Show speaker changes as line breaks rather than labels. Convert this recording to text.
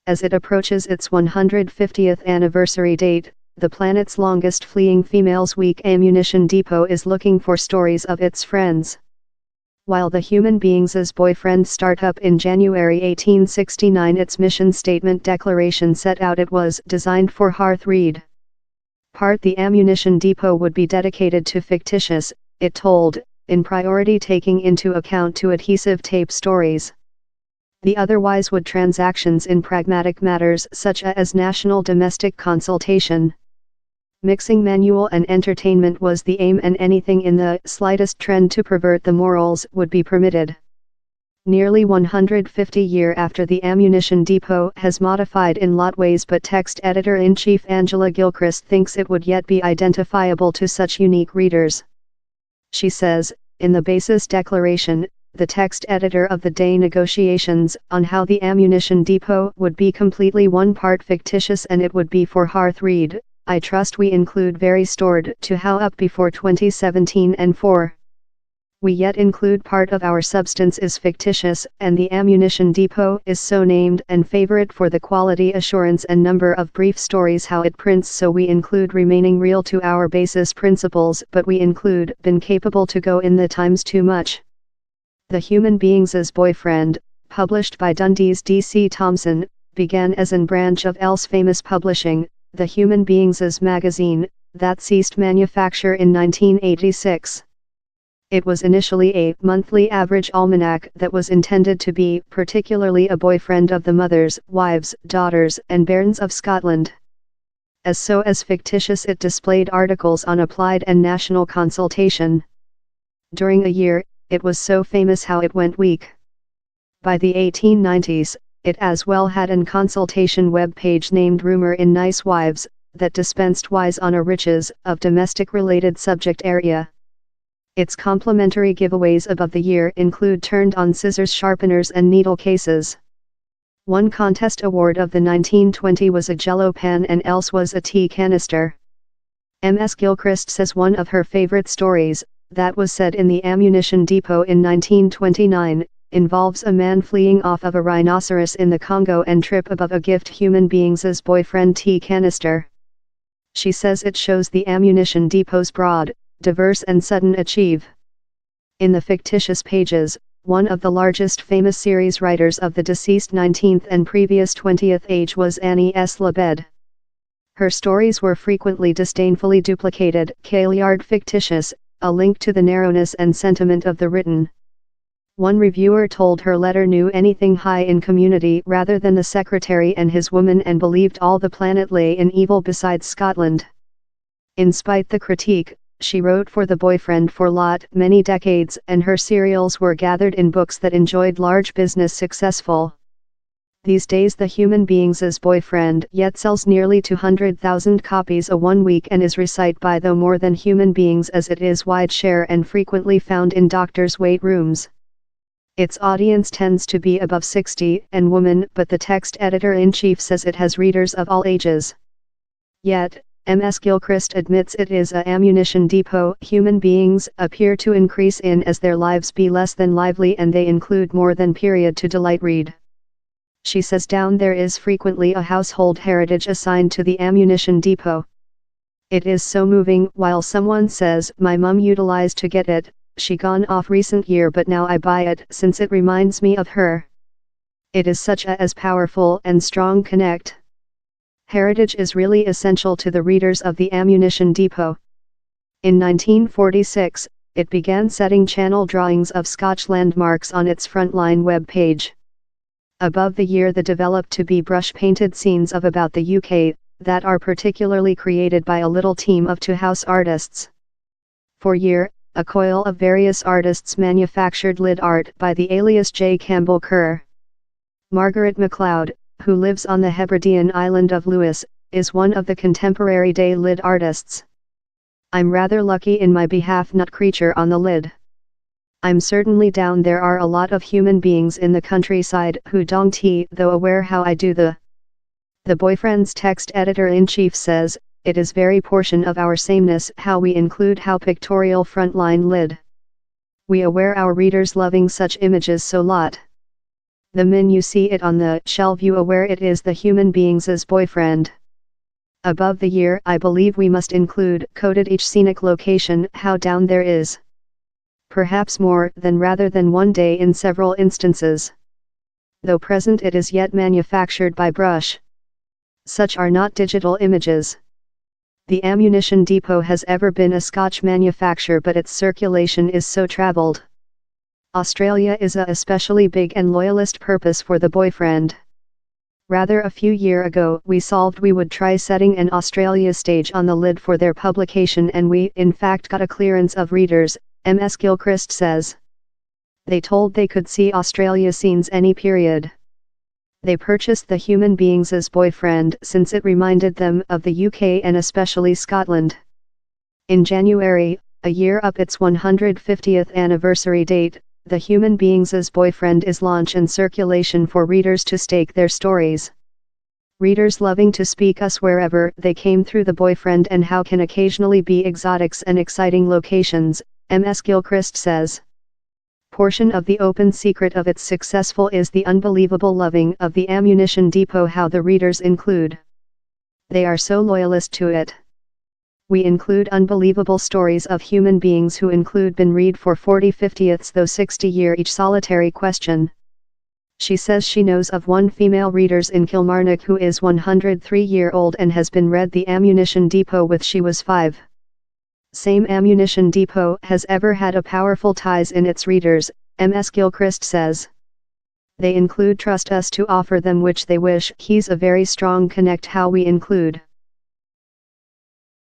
As it approaches its 150th anniversary date, the planet's longest fleeing females week ammunition depot is looking for stories of its friends. While the Human Beings' Boyfriend startup in January 1869, its mission statement declaration set out it was designed for hearth read. The ammunition depot would be dedicated to fictitious, it told, in priority taking into account to adhesive tape stories. The otherwise would transactions in pragmatic matters such as national domestic consultation. Mixing manual and entertainment was the aim, and anything in the slightest trend to pervert the morals would be permitted. Nearly 150 years after the ammunition depot has modified in lot ways, but text editor-in-chief Angela Gilchrist thinks it would yet be identifiable to such unique readers. She says, in the basis declaration, the text editor of the day negotiations on how the ammunition depot would be completely one part fictitious and it would be for hearth read. I trust we include very stored to how up before 2017 and 4. We yet include part of our substance is fictitious, and the ammunition depot is so named and favorite for the quality assurance and number of brief stories how it prints, so we include remaining real to our basis principles, but we include been capable to go in the times too much. The Human Beings' Boyfriend, published by Dundee's D.C. Thompson, began as an branch of Else Famous Publishing, the Human Beings' magazine, that ceased manufacture in 1986. It was initially a monthly average almanac that was intended to be particularly a boyfriend of the mothers, wives, daughters, and bairns of Scotland. As fictitious, it displayed articles on applied and national consultation. During a year, it was so famous how it went weak. By the 1890s, it as well had an consultation web page named Rumour in Nice Wives, that dispensed wise on a riches of domestic-related subject area. Its complimentary giveaways above the year include turned-on scissors, sharpeners and needle cases. One contest award of the 1920 was a Jello pan and else was a tea canister. M.S. Gilchrist says one of her favorite stories, that was said in the ammunition depot in 1929, involves a man fleeing off of a rhinoceros in the Congo and trip above a gift Human Beings' Boyfriend tea canister. She says it shows the ammunition depot's broad, diverse and sudden achieve. In the fictitious pages, one of the largest famous series writers of the deceased 19th and previous 20th age was Annie S. Labed. Her stories were frequently disdainfully duplicated, Kailyard fictitious, a link to the narrowness and sentiment of the written. One reviewer told her letter knew anything high in community rather than the secretary and his woman, and believed all the planet lay in evil besides Scotland. In spite the critique, she wrote for the boyfriend for many decades, and her serials were gathered in books that enjoyed large business successful. These days the Human Beings' Boyfriend yet sells nearly 200,000 copies a 1 week and is recited by though more than human beings, as it is wide share and frequently found in doctors' wait rooms. Its audience tends to be above 60 and women, but the text editor-in-chief says it has readers of all ages. Yet, M.S. Gilchrist admits it is a ammunition depot. Human beings appear to increase in as their lives be less than lively, and they include more than period to delight read. She says down there is frequently a household heritage assigned to the ammunition depot. It is so moving while someone says, my mum utilized to get it, she gone off recent year but now I buy it since it reminds me of her. It is such a as powerful and strong connect. Heritage is really essential to the readers of the ammunition depot. In 1946, it began setting channel drawings of Scotch landmarks on its frontline web page. Above the year the developed to be brush-painted scenes of about the UK, that are particularly created by a little team of two-house artists. For year, a coil of various artists manufactured lid art by the alias J. Campbell Kerr. Margaret MacLeod, who lives on the Hebridean island of Lewis, is one of the contemporary day lid artists. I'm rather lucky in my behalf, not creature on the lid. I'm certainly down there are a lot of human beings in the countryside who don't though aware how I do the boyfriend's text editor-in-chief says, it is very portion of our sameness how we include how pictorial frontline lid. We aware our readers loving such images so lot. The min you see it on the shelf, you aware it is the human being's boyfriend. Above the year, I believe we must include coded each scenic location, how down there is. Perhaps more than rather than one day in several instances. Though present it is yet manufactured by brush. Such are not digital images. The ammunition depot has ever been a Scotch manufacture, but its circulation is so travelled. Australia is a especially big and loyalist purpose for the boyfriend. Rather a few years ago we solved we would try setting an Australia stage on the lid for their publication, and we in fact got a clearance of readers, M.S. Gilchrist says. They told they could see Australia scenes any period. They purchased The Human Being's Boyfriend since it reminded them of the UK and especially Scotland. In January, a year up its 150th anniversary date, The Human Being's Boyfriend is launched in circulation for readers to stake their stories. Readers loving to speak us wherever they came through the boyfriend and how can occasionally be exotics and exciting locations, M.S. Gilchrist says. Portion of the open secret of its successful is the unbelievable loving of the ammunition depot, how the readers include. They are so loyalist to it. We include unbelievable stories of human beings who include been read for 40/50ths though 60 year each solitary question. She says she knows of one female readers in Kilmarnock who is 103-year-old and has been read the ammunition depot with she was 5. Same ammunition depot has ever had a powerful ties in its readers, M.S. Gilchrist says. They include trust us to offer them which they wish. He's a very strong connect how we include.